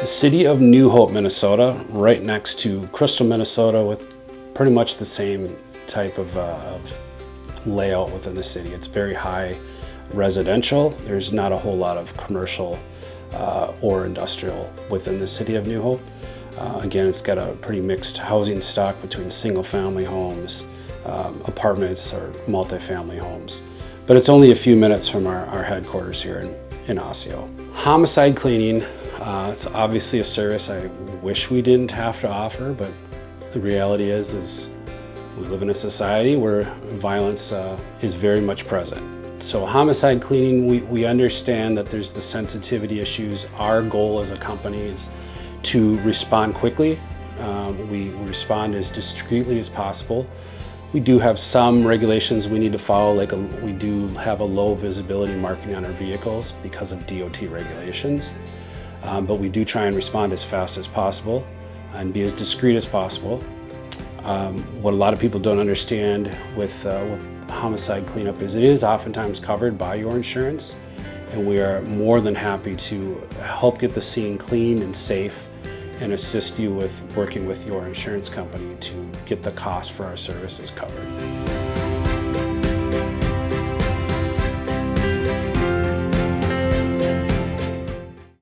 city of New Hope, Minnesota, right next to Crystal, Minnesota, with pretty much the same type of layout within the city. It's very high residential. There's not a whole lot of commercial or industrial within the city of New Hope. Again, it's got a pretty mixed housing stock between single-family homes, apartments, or multifamily homes. But it's only a few minutes from our headquarters here in Osseo. Homicide cleaning, it's obviously a service I wish we didn't have to offer, but the reality is we live in a society where violence is very much present. So homicide cleaning, we understand that there's the sensitivity issues. Our goal as a company is to respond quickly. We respond as discreetly as possible. We do have some regulations we need to follow, like we do have a low visibility marking on our vehicles because of DOT regulations. But we do try and respond as fast as possible and be as discreet as possible. What a lot of people don't understand with homicide cleanup is it is oftentimes covered by your insurance, and we are more than happy to help get the scene clean and safe and assist you with working with your insurance company to get the cost for our services covered.